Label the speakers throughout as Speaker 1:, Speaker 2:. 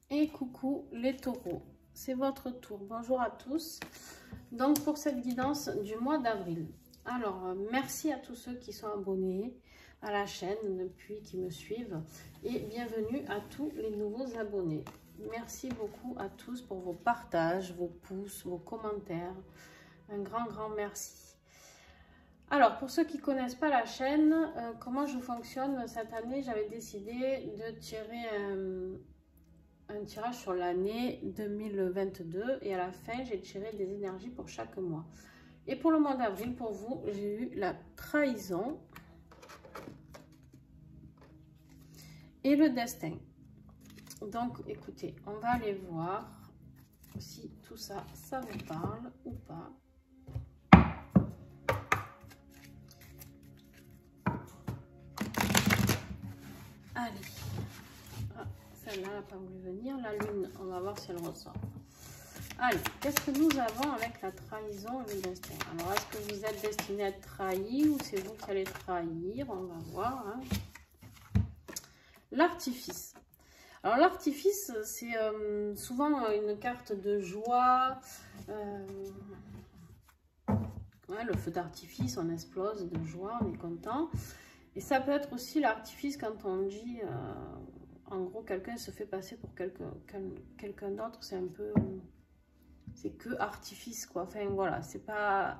Speaker 1: Et coucou les taureaux, c'est votre tour. Bonjour à tous. Donc pour cette guidance du mois d'avril. Alors merci à tous ceux qui sont abonnés à la chaîne depuis, qui me suivent. Et bienvenue à tous les nouveaux abonnés. Merci beaucoup à tous pour vos partages, vos pouces, vos commentaires. Un grand merci. Alors, pour ceux qui ne connaissent pas la chaîne, comment je fonctionne cette année, j'avais décidé de tirer un tirage sur l'année 2022 et à la fin, j'ai tiré des énergies pour chaque mois. Et pour le mois d'avril, pour vous, j'ai eu la trahison et le destin. Donc, écoutez, on va aller voir si tout ça, ça vous parle ou pas. Allez, ah, celle-là n'a pas voulu venir. La lune, on va voir si elle ressort. Allez, qu'est-ce que nous avons avec la trahison et le destin? Alors, est-ce que vous êtes destiné à être trahi ou c'est vous qui allez trahir? On va voir. Hein. L'artifice. Alors, l'artifice, c'est souvent une carte de joie. Ouais, le feu d'artifice, on explose de joie, on est content. Et ça peut être aussi l'artifice quand on dit, en gros, quelqu'un se fait passer pour quelqu'un d'autre. C'est un peu, c'est que artifice, quoi. Enfin, voilà, c'est pas,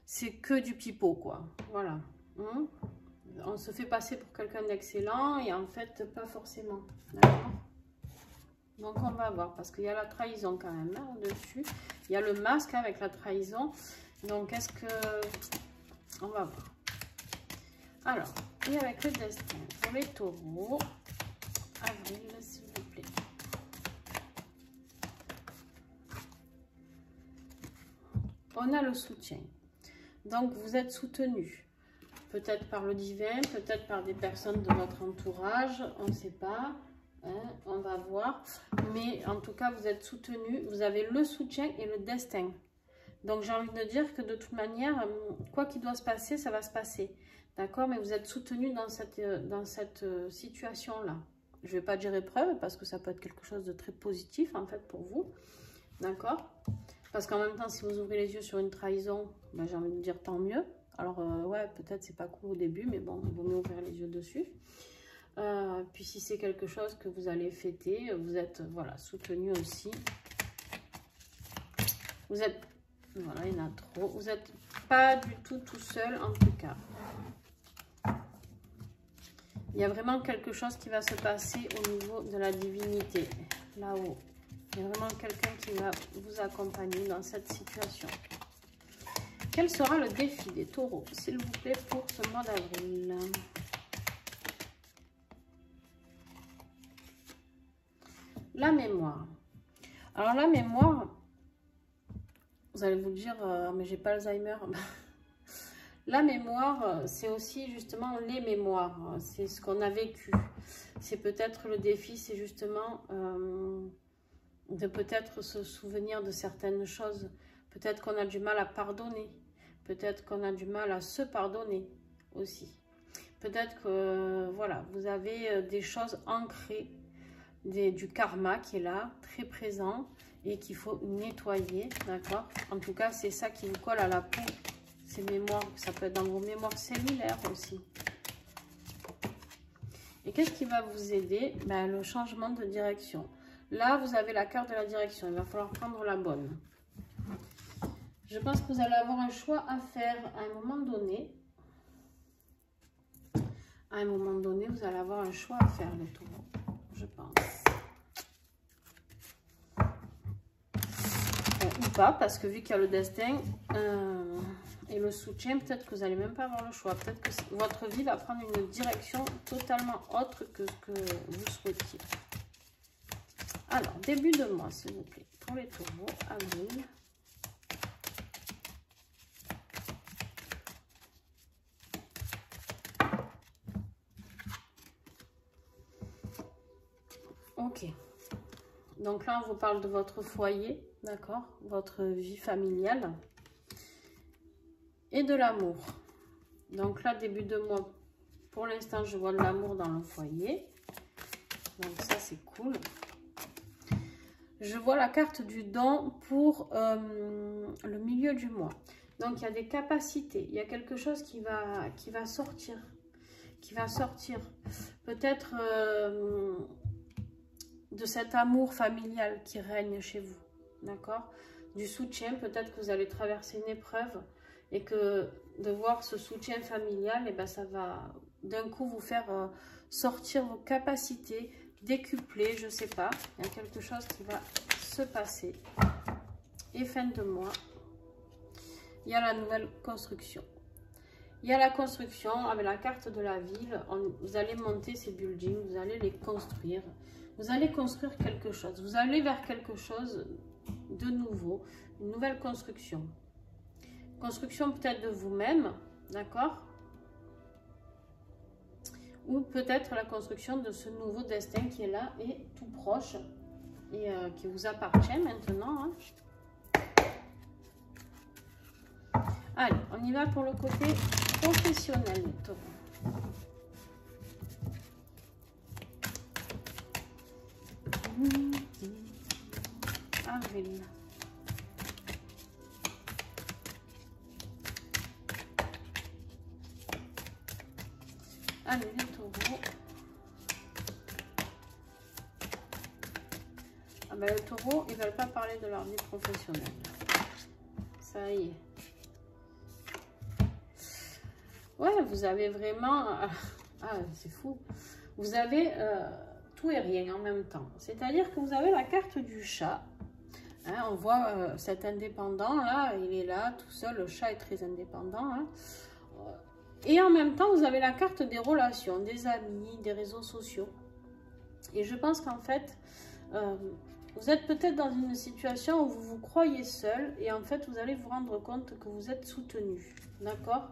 Speaker 1: c'est que du pipeau, quoi. Voilà. On se fait passer pour quelqu'un d'excellent et en fait, pas forcément. D'accord? Donc, on va voir, parce qu'il y a la trahison quand même, hein, dessus. Il y a le masque avec la trahison. Donc, est-ce que... On va voir. Alors, et avec le destin, pour les taureaux, avril, s'il vous plaît. On a le soutien. Donc, vous êtes soutenu. Peut-être par le divin, peut-être par des personnes de votre entourage, on ne sait pas. Hein, on va voir. Mais en tout cas, vous êtes soutenu. Vous avez le soutien et le destin. Donc, j'ai envie de dire que de toute manière, quoi qu'il doit se passer, ça va se passer. D'accord? Mais vous êtes soutenu dans cette situation-là. Je ne vais pas dire épreuve parce que ça peut être quelque chose de très positif en fait pour vous. D'accord? Parce qu'en même temps, si vous ouvrez les yeux sur une trahison, ben, j'ai envie de dire tant mieux. Alors, ouais, peut-être c'est pas cool au début, mais bon, il vaut mieux ouvrir les yeux dessus. Puis si c'est quelque chose que vous allez fêter, vous êtes voilà, soutenu aussi. Vous êtes, voilà, il y en a trop. Vous n'êtes pas du tout seul en tout cas. Il y a vraiment quelque chose qui va se passer au niveau de la divinité, là-haut. Il y a vraiment quelqu'un qui va vous accompagner dans cette situation. Quel sera le défi des taureaux, s'il vous plaît, pour ce mois d'avril? La mémoire. Alors, la mémoire, vous allez vous dire, mais j'ai pas Alzheimer. La mémoire, c'est aussi justement les mémoires. C'est ce qu'on a vécu. C'est peut-être le défi, c'est justement de peut-être se souvenir de certaines choses. Peut-être qu'on a du mal à pardonner. Peut-être qu'on a du mal à se pardonner aussi. Peut-être que, voilà, vous avez des choses ancrées, du karma qui est là, très présent et qu'il faut nettoyer, d'accord? En tout cas, c'est ça qui vous colle à la peau. Ces mémoires, ça peut être dans vos mémoires cellulaires aussi. Et qu'est-ce qui va vous aider? Ben, le changement de direction. Là, vous avez la carte de la direction. Il va falloir prendre la bonne. Je pense que vous allez avoir un choix à faire à un moment donné. À un moment donné, vous allez avoir un choix à faire, les taureaux. Je pense. Ou pas, parce que vu qu'il y a le destin... et le soutien, peut-être que vous n'allez même pas avoir le choix. Peut-être que votre vie va prendre une direction totalement autre que ce que vous souhaitiez. Alors, début de mois, s'il vous plaît. Pour les taureaux, avril. Ok. Donc là, on vous parle de votre foyer, d'accord? Votre vie familiale. Et de l'amour. Donc là, début de mois, pour l'instant, je vois de l'amour dans le foyer. Donc ça, c'est cool. je vois la carte du don pour le milieu du mois. Donc, il y a des capacités. Il y a quelque chose qui va sortir. Peut-être de cet amour familial qui règne chez vous. D'accord? Du soutien. Peut-être que vous allez traverser une épreuve et que de voir ce soutien familial, et ben, ça va d'un coup vous faire sortir vos capacités, décupler, je ne sais pas. Il y a quelque chose qui va se passer. Et fin de mois, il y a la nouvelle construction. Il y a la construction avec la carte de la ville. Vous allez monter ces buildings, vous allez les construire. Vous allez construire quelque chose. Vous allez vers quelque chose de nouveau, une nouvelle construction. Construction peut-être de vous-même, d'accord? Ou peut-être la construction de ce nouveau destin qui est là et tout proche et qui vous appartient maintenant. Hein. Allez, on y va pour le côté professionnel, les taureaux. Avril. Allez, les taureaux. Ah ben, le taureau, ils ne veulent pas parler de leur vie professionnelle. Ça y est. Ouais, vous avez vraiment... Ah, c'est fou. Vous avez tout et rien en même temps. C'est-à-dire que vous avez la carte du chat. Hein, on voit cet indépendant là, il est là tout seul. Le chat est très indépendant. Hein. Et en même temps, vous avez la carte des relations, des amis, des réseaux sociaux. Et je pense qu'en fait, vous êtes peut-être dans une situation où vous vous croyez seul. Et en fait, vous allez vous rendre compte que vous êtes soutenu. D'accord ?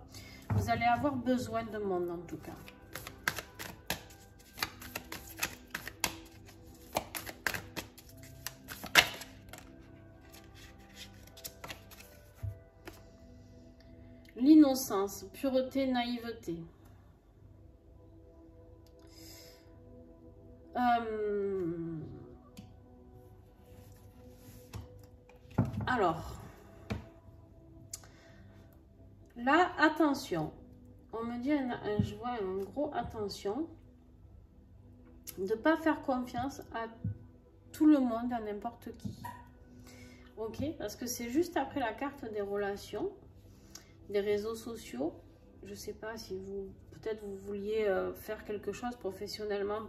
Speaker 1: Vous allez avoir besoin de monde en tout cas. L'innocence, pureté, naïveté. Alors, là, attention. On me dit, je vois un gros attention. De ne pas faire confiance à tout le monde, à n'importe qui. Ok? Parce que c'est juste après la carte des relations, des réseaux sociaux. Je ne sais pas si vous, peut-être vous vouliez faire quelque chose professionnellement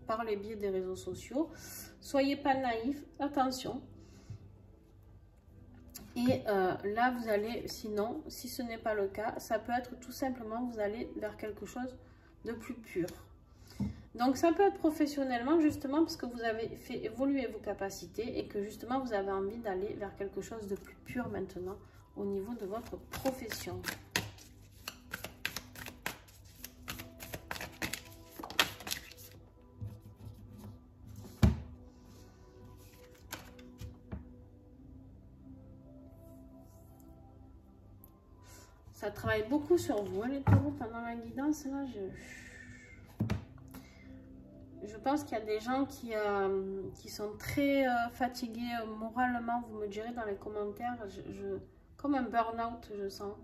Speaker 1: par les biais des réseaux sociaux. Soyez pas naïfs, attention. Et là, vous allez, sinon, si ce n'est pas le cas, ça peut être tout simplement, vous allez vers quelque chose de plus pur. Donc, ça peut être professionnellement, justement, parce que vous avez fait évoluer vos capacités et que, justement, vous avez envie d'aller vers quelque chose de plus pur maintenant au niveau de votre profession. Ça travaille beaucoup sur vous, hein, les taureaux, pendant la guidance. Là, je pense qu'il y a des gens qui sont très fatigués moralement. Vous me direz dans les commentaires, comme un burn-out, je sens.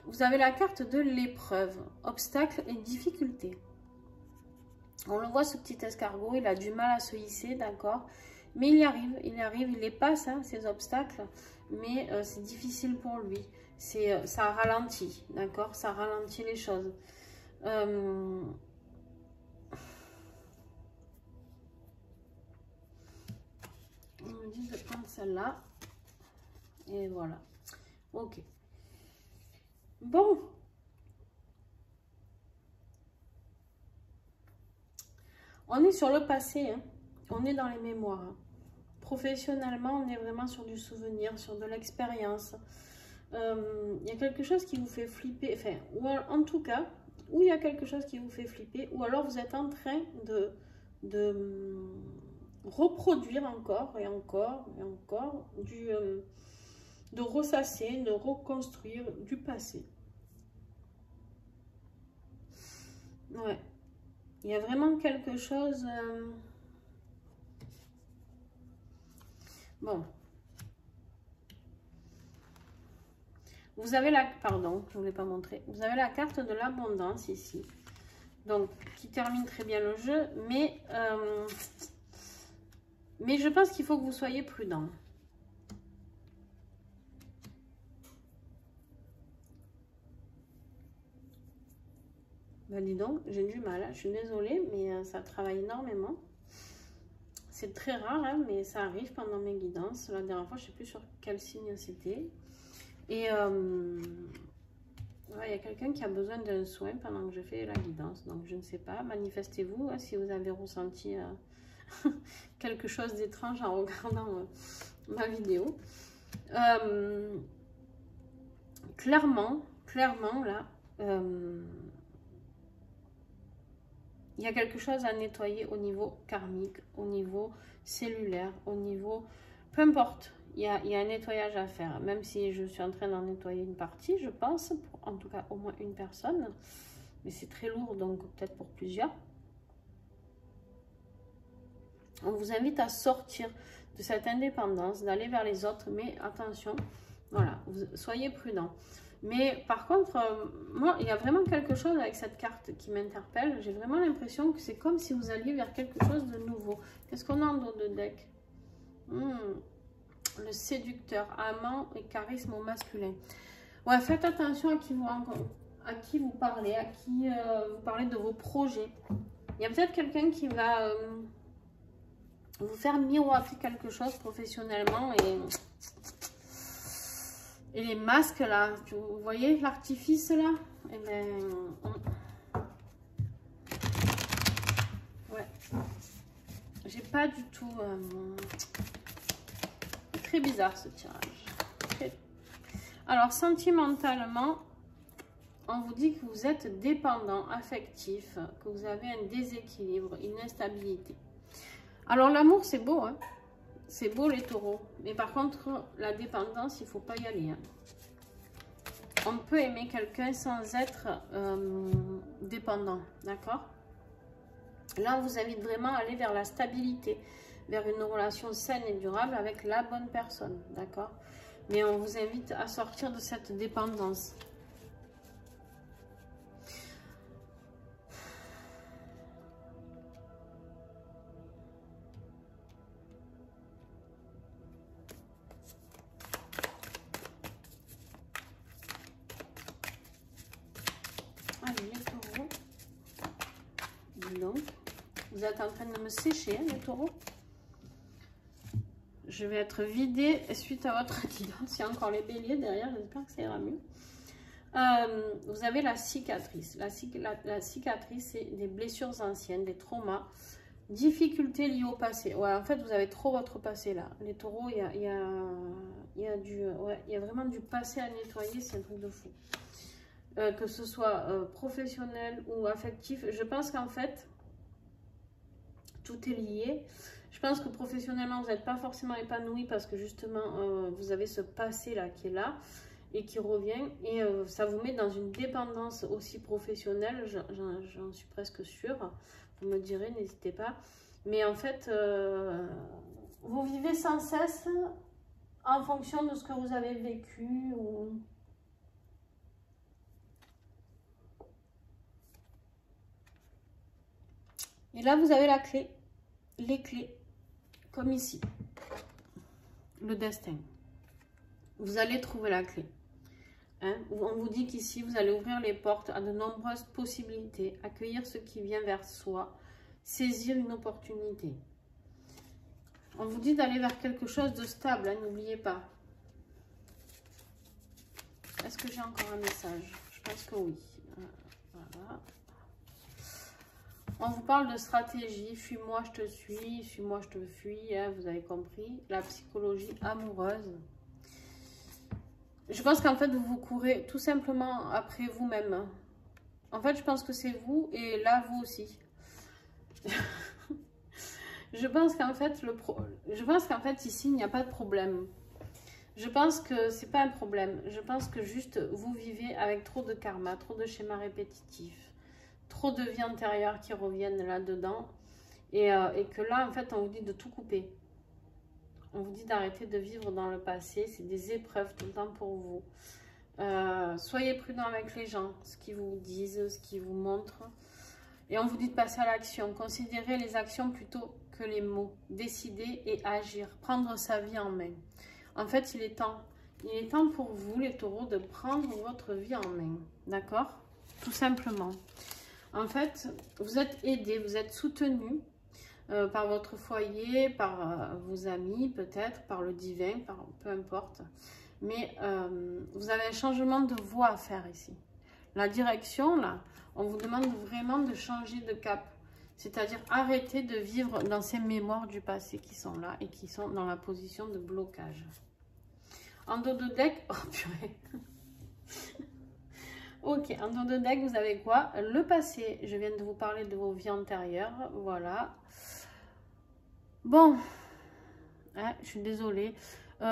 Speaker 1: Vous avez la carte de l'épreuve, obstacles et difficultés. On le voit, ce petit escargot, il a du mal à se hisser, d'accord? Mais il y arrive, il les passe, hein, ces obstacles, mais c'est difficile pour lui. Ça ralentit, d'accord? Ça ralentit les choses. On me dit de prendre celle-là. Et voilà. Ok. Bon. On est sur le passé, hein. On est dans les mémoires. Hein. Professionnellement, on est vraiment sur du souvenir, sur de l'expérience. Il y a quelque chose qui vous fait flipper, enfin, ou en tout cas, où il y a quelque chose qui vous fait flipper, ou alors vous êtes en train de reproduire encore et encore et encore, de ressasser, de reconstruire du passé. Ouais. Il y a vraiment quelque chose... Bon. Vous avez la... Pardon, je ne voulais pas montrer. Vous avez la carte de l'abondance ici. Donc, qui termine très bien le jeu. Mais je pense qu'il faut que vous soyez prudent. Ben dis donc, j'ai du mal. Je suis désolée, mais ça travaille énormément. C'est très rare, hein, mais ça arrive pendant mes guidances. La dernière fois, je ne sais plus sur quel signe c'était. Et ouais, il y a quelqu'un qui a besoin d'un soin pendant que je fais la guidance. Donc, je ne sais pas. Manifestez-vous hein, si vous avez ressenti quelque chose d'étrange en regardant ma vidéo. Clairement, là, il y a quelque chose à nettoyer au niveau karmique, au niveau cellulaire, au niveau... Peu importe, il y a un nettoyage à faire. Même si je suis en train d'en nettoyer une partie, je pense, pour, en tout cas au moins une personne. Mais c'est très lourd, donc peut-être pour plusieurs. On vous invite à sortir de cette indépendance, d'aller vers les autres. Mais attention, voilà, soyez prudents. Mais par contre, moi, il y a vraiment quelque chose avec cette carte qui m'interpelle. J'ai vraiment l'impression que c'est comme si vous alliez vers quelque chose de nouveau. Qu'est-ce qu'on a en dos de deck? Le séducteur, amant et charisme au masculin. Ouais, faites attention à qui vous parlez, à qui vous parlez de vos projets. Il y a peut-être quelqu'un qui va vous faire miroiter quelque chose professionnellement et les masques là, vous voyez l'artifice là, et ben ouais, j'ai pas du tout très bizarre ce tirage. Alors sentimentalement, on vous dit que vous êtes dépendant affectif, que vous avez un déséquilibre, une instabilité. Alors l'amour c'est beau, hein. C'est beau les taureaux, mais par contre, la dépendance, il ne faut pas y aller. Hein. On peut aimer quelqu'un sans être dépendant, d'accord? Là, on vous invite vraiment à aller vers la stabilité, vers une relation saine et durable avec la bonne personne, d'accord? Mais on vous invite à sortir de cette dépendance. Allez, les taureaux. Dis donc, vous êtes en train de me sécher, hein, les taureaux. Je vais être vidée suite à votre guidance. Il y a encore les béliers derrière, j'espère que ça ira mieux. Vous avez la cicatrice. La cicatrice, c'est des blessures anciennes, des traumas, difficultés liées au passé. Ouais, en fait, vous avez trop votre passé là. Les taureaux, il y a vraiment du passé à nettoyer, c'est un truc de fou. Que ce soit professionnel ou affectif. Je pense qu'en fait, tout est lié. Je pense que professionnellement, vous n'êtes pas forcément épanoui parce que justement, vous avez ce passé-là qui est là et qui revient. Et ça vous met dans une dépendance aussi professionnelle, j'en suis presque sûre. Vous me direz, n'hésitez pas. Mais en fait, vous vivez sans cesse en fonction de ce que vous avez vécu ou... Et là, vous avez la clé, les clés, comme ici, le destin. Vous allez trouver la clé. Hein? On vous dit qu'ici, vous allez ouvrir les portes à de nombreuses possibilités, accueillir ce qui vient vers soi, saisir une opportunité. On vous dit d'aller vers quelque chose de stable, hein, n'oubliez pas. Est-ce que j'ai encore un message? Je pense que oui. Voilà. On vous parle de stratégie, fuis-moi, je te suis, suis-moi, je te fuis, hein, vous avez compris. La psychologie amoureuse. Je pense qu'en fait, vous courez tout simplement après vous-même. En fait, je pense que c'est vous et là, vous aussi. Je pense qu'en fait, ici, il n'y a pas de problème. Je pense que c'est pas un problème. Je pense que juste, vous vivez avec trop de karma, trop de schémas répétitifs. Trop de vie antérieure qui reviennent là-dedans. Et que là, en fait, on vous dit de tout couper. On vous dit d'arrêter de vivre dans le passé. C'est des épreuves tout le temps pour vous. Soyez prudent avec les gens, ce qu'ils vous disent, ce qu'ils vous montrent. Et on vous dit de passer à l'action. Considérez les actions plutôt que les mots. Décider et agir. Prendre sa vie en main. En fait, il est temps. Il est temps pour vous, les taureaux, de prendre votre vie en main. D'accord? Tout simplement. En fait, vous êtes aidés, vous êtes soutenus par votre foyer, par vos amis peut-être, par le divin, peu importe. Mais vous avez un changement de voie à faire ici. La direction, là, on vous demande vraiment de changer de cap. C'est-à-dire arrêter de vivre dans ces mémoires du passé qui sont là et qui sont dans la position de blocage. En dos de deck, oh purée. Ok, en dos de deck, vous avez quoi? Le passé. Je viens de vous parler de vos vies antérieures. Voilà. Bon, je suis désolée.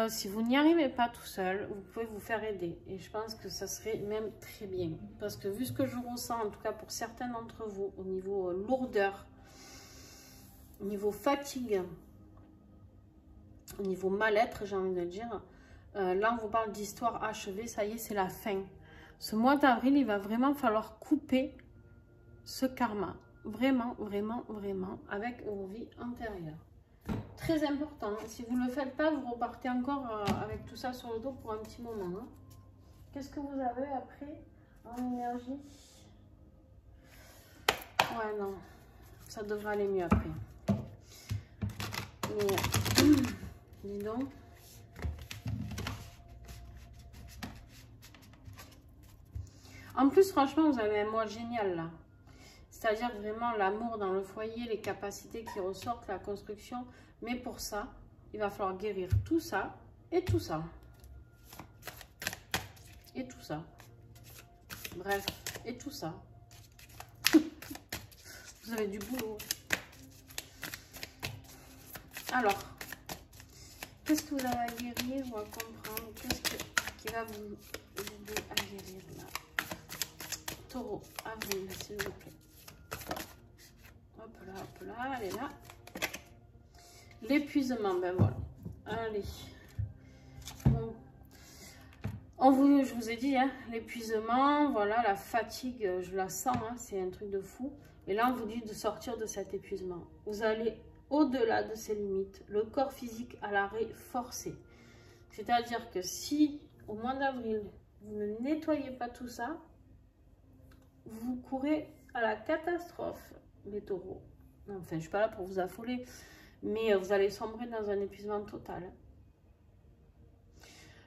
Speaker 1: Si vous n'y arrivez pas tout seul, vous pouvez vous faire aider. Et je pense que ça serait même très bien. Parce que vu ce que je ressens, en tout cas pour certains d'entre vous, au niveau lourdeur, au niveau fatigue, au niveau mal-être, j'ai envie de dire, là on vous parle d'histoire achevée, ça y est, c'est la fin. Ce mois d'avril, il va vraiment falloir couper ce karma. Vraiment, vraiment, vraiment, avec vos vies antérieures. Très important. Si vous ne le faites pas, vous repartez encore avec tout ça sur le dos pour un petit moment. Hein. Qu'est-ce que vous avez après en énergie? Ouais, non. Ça devrait aller mieux après. Mais, dis donc. En plus, franchement, vous avez un mois génial là. C'est-à-dire vraiment l'amour dans le foyer, les capacités qui ressortent, la construction. Mais pour ça, il va falloir guérir tout ça et tout ça. Et tout ça. Bref, et tout ça. Vous avez du boulot. Alors, qu'est-ce que vous avez à guérir ou à comprendre? Qu'est-ce qui va vous aider à guérir là? Taureau, avril, s'il vous plaît. Hop là, elle est là. L'épuisement, ben voilà. Allez. Bon. Je vous ai dit, hein, l'épuisement, voilà, la fatigue, je la sens, hein, c'est un truc de fou. Et là, on vous dit de sortir de cet épuisement. Vous allez au-delà de ces limites. Le corps physique à l'arrêt forcé. C'est-à-dire que si, au mois d'avril, vous ne nettoyez pas tout ça, vous courez à la catastrophe, les taureaux. Enfin, je ne suis pas là pour vous affoler, mais vous allez sombrer dans un épuisement total.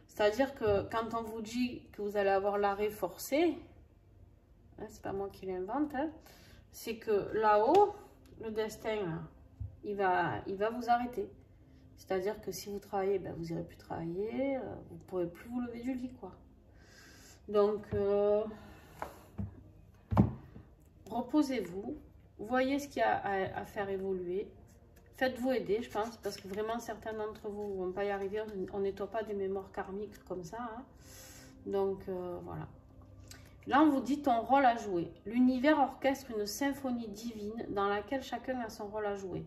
Speaker 1: C'est-à-dire que quand on vous dit que vous allez avoir l'arrêt forcé, hein, c'est pas moi qui l'invente, hein, c'est que là-haut, le destin, là, il va vous arrêter. C'est-à-dire que si vous travaillez, ben, vous n'irez plus travailler, vous ne pourrez plus vous lever du lit, quoi. Donc, reposez-vous, voyez ce qu'il y a à faire évoluer. Faites-vous aider, je pense, parce que vraiment, certains d'entre vous ne vont pas y arriver. On nettoie pas des mémoires karmiques comme ça. Hein. Donc, voilà. Là, on vous dit ton rôle à jouer. L'univers orchestre une symphonie divine dans laquelle chacun a son rôle à jouer.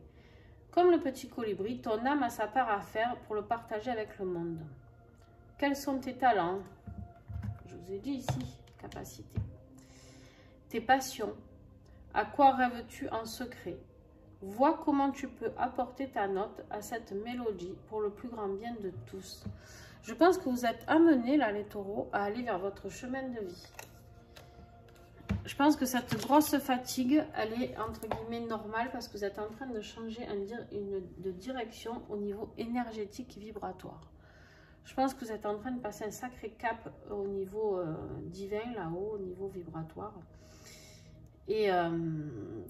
Speaker 1: Comme le petit colibri, ton âme a sa part à faire pour le partager avec le monde. Quels sont tes talents? Je vous ai dit ici, capacité. Tes passions. À quoi rêves-tu en secret? Vois comment tu peux apporter ta note à cette mélodie pour le plus grand bien de tous. Je pense que vous êtes amenés, là, les taureaux, à aller vers votre chemin de vie. Je pense que cette grosse fatigue, elle est entre guillemets normale parce que vous êtes en train de changer de direction au niveau énergétique et vibratoire. Je pense que vous êtes en train de passer un sacré cap au niveau divin, là-haut, au niveau vibratoire. Et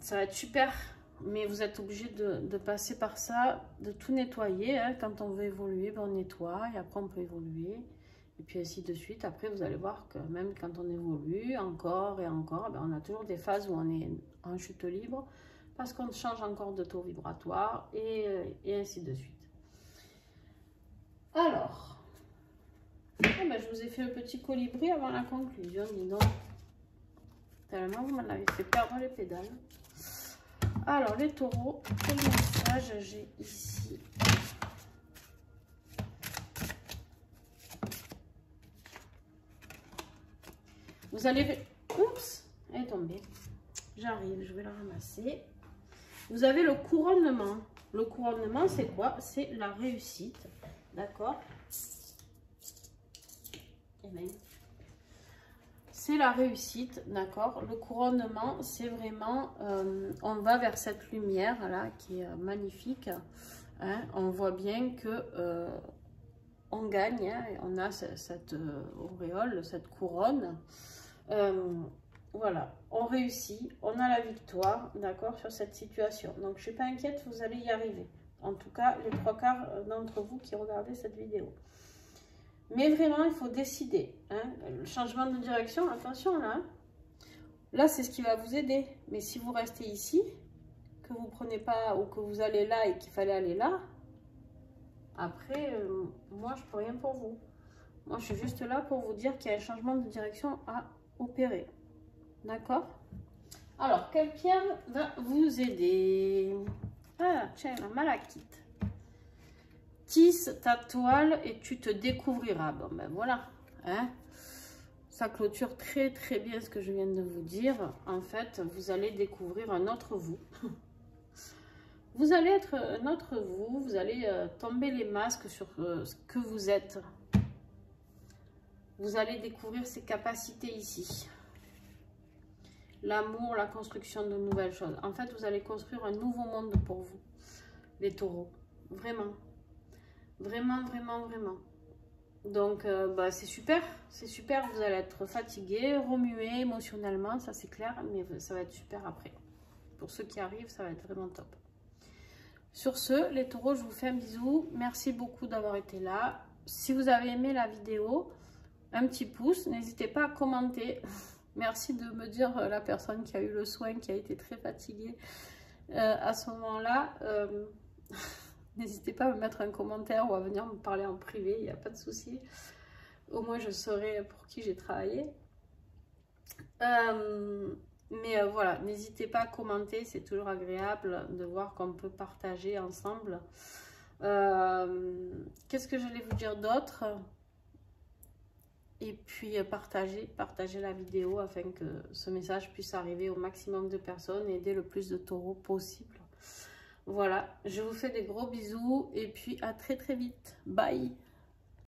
Speaker 1: ça va être super, mais vous êtes obligé de passer par ça, de tout nettoyer. Hein. Quand on veut évoluer, ben on nettoie et après on peut évoluer. Et puis ainsi de suite. Après, vous allez voir que même quand on évolue encore et encore, ben on a toujours des phases où on est en chute libre parce qu'on change encore de taux vibratoire et ainsi de suite. Alors, ben, je vous ai fait le petit colibri avant la conclusion, dis donc. Tellement vous m'en avez fait perdre les pédales. Alors, les taureaux, quel message j'ai ici? Vous allez... Oups, elle est tombée. J'arrive, je vais la ramasser. Vous avez le couronnement. Le couronnement, c'est quoi? C'est la réussite. D'accord? C'est la réussite, d'accord? Le couronnement, c'est vraiment... on va vers cette lumière, là, qui est magnifique. Hein? On voit bien que... on gagne, hein? On a cette auréole, cette couronne. Voilà, on réussit, on a la victoire, d'accord, sur cette situation. Donc, je ne suis pas inquiète, vous allez y arriver. En tout cas, les 3/4 d'entre vous qui regardez cette vidéo. Mais vraiment, il faut décider. Hein. Le changement de direction, attention là. Là, c'est ce qui va vous aider. Mais si vous restez ici, que vous ne prenez pas ou que vous allez là et qu'il fallait aller là, après, moi, je ne peux rien pour vous. Moi, je suis juste là pour vous dire qu'il y a un changement de direction à opérer. D'accord? Alors, quelle pierre va vous aider? Ah, tiens, la malachite. Tisse ta toile et tu te découvriras. Bon, ben voilà. Hein? Ça clôture très, très bien ce que je viens de vous dire. En fait, vous allez découvrir un autre vous. Vous allez être un autre vous. Vous allez tomber les masques sur ce que vous êtes. Vous allez découvrir ses capacités ici. L'amour, la construction de nouvelles choses. En fait, vous allez construire un nouveau monde pour vous, les taureaux. Vraiment. Vraiment, vraiment, vraiment. Donc, bah, c'est super. C'est super. Vous allez être fatigué, remué émotionnellement, ça c'est clair. Mais ça va être super après. Pour ceux qui arrivent, ça va être vraiment top. Sur ce, les taureaux, je vous fais un bisou. Merci beaucoup d'avoir été là. Si vous avez aimé la vidéo, un petit pouce. N'hésitez pas à commenter. Merci de me dire la personne qui a eu le soin, qui a été très fatiguée à ce moment-là. N'hésitez pas à me mettre un commentaire ou à venir me parler en privé, il n'y a pas de souci. Au moins, je saurai pour qui j'ai travaillé. Mais voilà, n'hésitez pas à commenter, c'est toujours agréable de voir qu'on peut partager ensemble. Qu'est-ce que j'allais vous dire d'autre ? Et puis partager la vidéo afin que ce message puisse arriver au maximum de personnes et aider le plus de taureaux possible. Voilà, je vous fais des gros bisous et puis à très très vite. Bye!